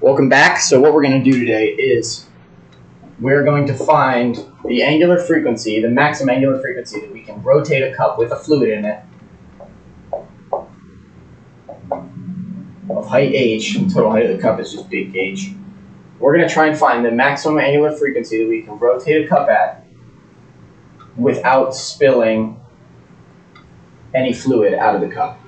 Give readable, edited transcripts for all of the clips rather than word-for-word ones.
Welcome back. So what we're going to do today is we're going to find the angular frequency, the maximum angular frequency that we can rotate a cup with a fluid in it of height h, and total height of the cup is just big H. We're going to try and find the maximum angular frequency that we can rotate a cup at without spilling any fluid out of the cup.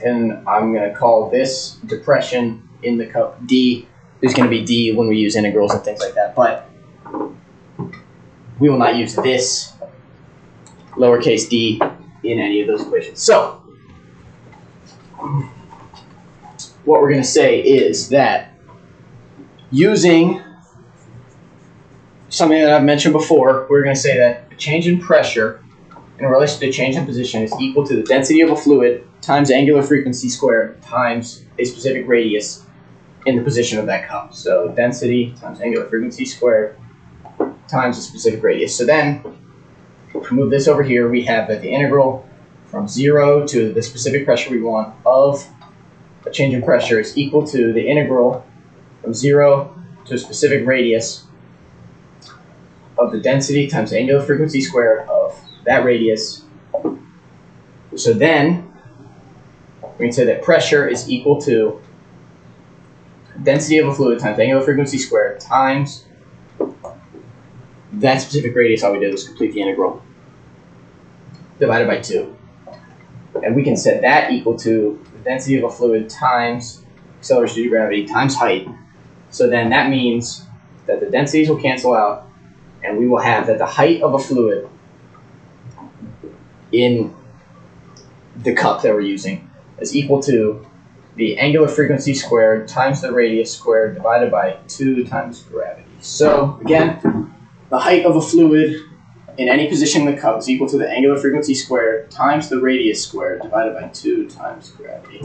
And I'm going to call this depression in the cup D. There's going to be D when we use integrals and things like that, but we will not use this lowercase d in any of those equations. So what we're going to say is that using something that I've mentioned before, we're going to say that a change in pressure in relation to change in position is equal to the density of a fluid times angular frequency squared times a specific radius in the position of that cup. So density times angular frequency squared times a specific radius. So then, if we move this over here, we have that the integral from 0 to the specific pressure we want of a change in pressure is equal to the integral from 0 to a specific radius of the density times angular frequency squared of that radius. So then, we can say that pressure is equal to density of a fluid times angular frequency squared times that specific radius. All we did was complete the integral divided by 2. And we can set that equal to the density of a fluid times acceleration due to gravity times height. So then that means that the densities will cancel out, and we will have that the height of a fluid in the cup that we're using is equal to the angular frequency squared times the radius squared divided by 2 times gravity. So again, the height of a fluid in any position in the cup is equal to the angular frequency squared times the radius squared divided by 2 times gravity.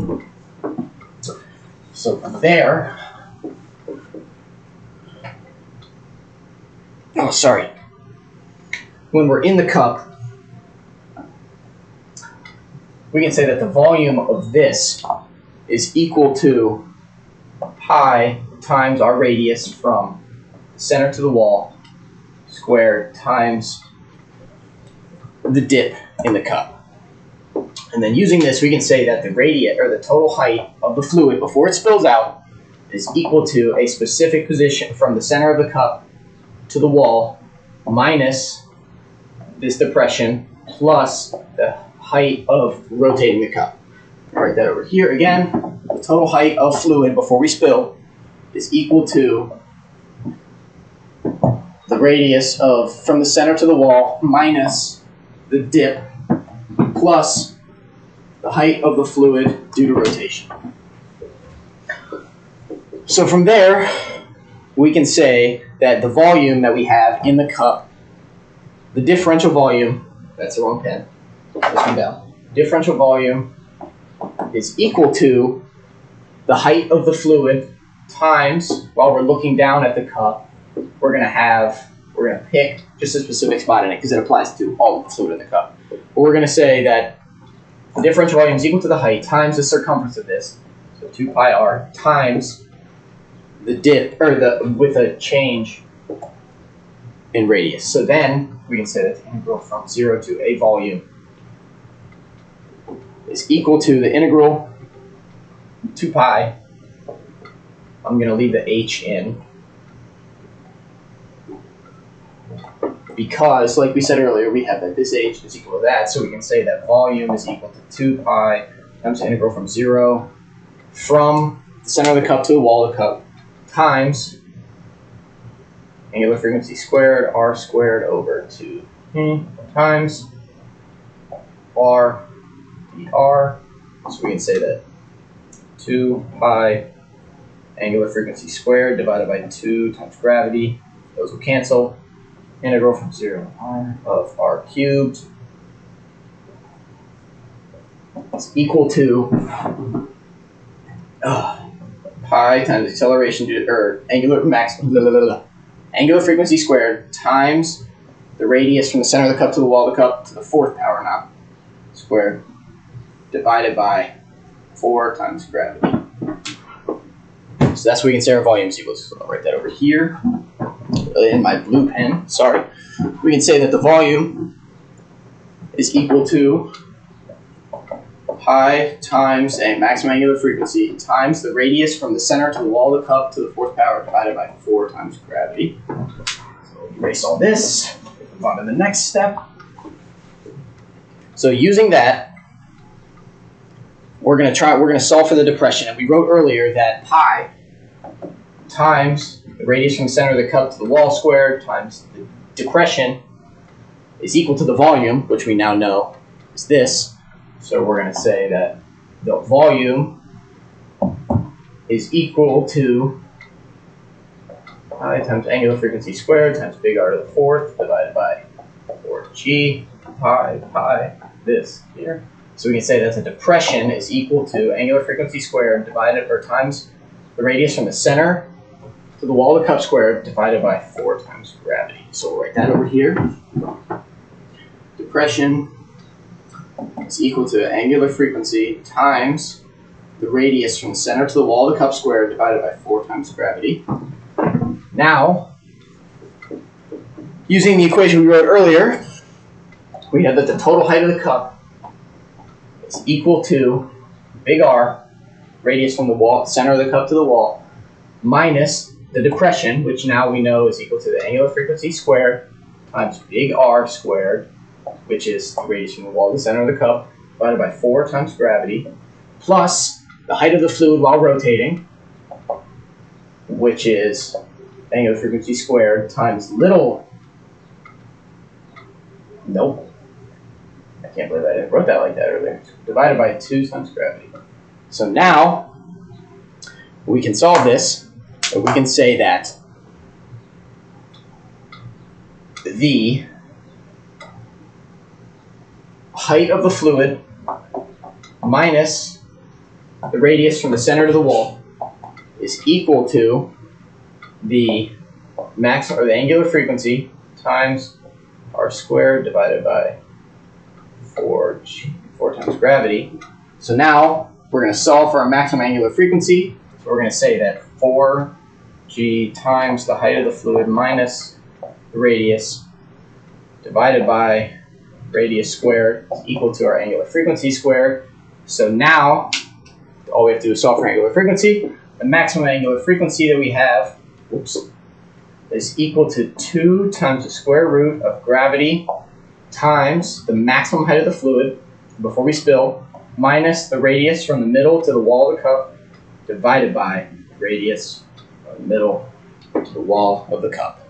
So from there, when we're in the cup, we can say that the volume of this is equal to pi times our radius from the center to the wall squared times the dip in the cup. And then using this, we can say that the radius, or the total height of the fluid before it spills out, is equal to a specific position from the center of the cup to the wall minus this depression plus the height of rotating the cup. I'll write that over here again. The total height of fluid before we spill is equal to the radius of from the center to the wall minus the dip plus the height of the fluid due to rotation. So from there, we can say that the volume that we have in the cup, the differential volume, that's the wrong pen, this one down, differential volume is equal to the height of the fluid times, while we're looking down at the cup, we're going to pick just a specific spot in it because it applies to all of the fluid in the cup. But we're going to say that the differential volume is equal to the height times the circumference of this, so 2 pi r, times the dip, or with a change in radius. So then we can say that the integral from 0 to a volume is equal to the integral 2 pi. I'm going to leave the h in because, like we said earlier, we have that this h is equal to that, so we can say that volume is equal to 2 pi times the integral from 0 from the center of the cup to the wall of the cup times angular frequency squared, r squared over 2 times r dr. So we can say that 2 pi angular frequency squared divided by 2 times gravity. Those will cancel. Integral from 0 to r of r cubed is equal to pi times acceleration or angular frequency squared times the radius from the center of the cup to the wall of the cup to the 4th power now squared divided by 4 times gravity. So that's what we can say our volume is equal to. So I'll write that over here in my blue pen. Sorry. We can say that the volume is equal to pi times a maximum angular frequency times the radius from the center to the wall of the cup to the fourth power divided by 4 times gravity. So erase all this. Move on to the next step. So using that, we're going to solve for the depression. And we wrote earlier that pi times the radius from the center of the cup to the wall squared times the depression is equal to the volume, which we now know is this. So we're going to say that the volume is equal to pi times angular frequency squared times big R to the fourth divided by 4g pi this here. So we can say that the depression is equal to angular frequency squared divided or times the radius from the center to the wall of the cup squared divided by 4 times gravity. So we'll write that over here. Depression is equal to angular frequency times the radius from the center to the wall of the cup squared divided by 4 times gravity. Now, using the equation we wrote earlier, we have that the total height of the cup is equal to big R, radius from the wall, center of the cup to the wall, minus the depression, which now we know is equal to the angular frequency squared times big R squared, which is the radius from the wall to the center of the cup, divided by 4 times gravity, plus the height of the fluid while rotating, which is angular frequency squared times I can't believe I wrote that like that earlier, divided by 2 times gravity. So now, we can solve this, and we can say that the height of the fluid minus the radius from the center to the wall is equal to the maximum or the angular frequency times R squared divided by 4 times gravity. So now we're going to solve for our maximum angular frequency. So we're going to say that 4g times the height of the fluid minus the radius divided by radius squared is equal to our angular frequency squared. So now all we have to do is solve for angular frequency. The maximum angular frequency that we have is equal to 2 times the square root of gravity times the maximum height of the fluid before we spill minus the radius from the middle to the wall of the cup divided by radius from the middle to the wall of the cup.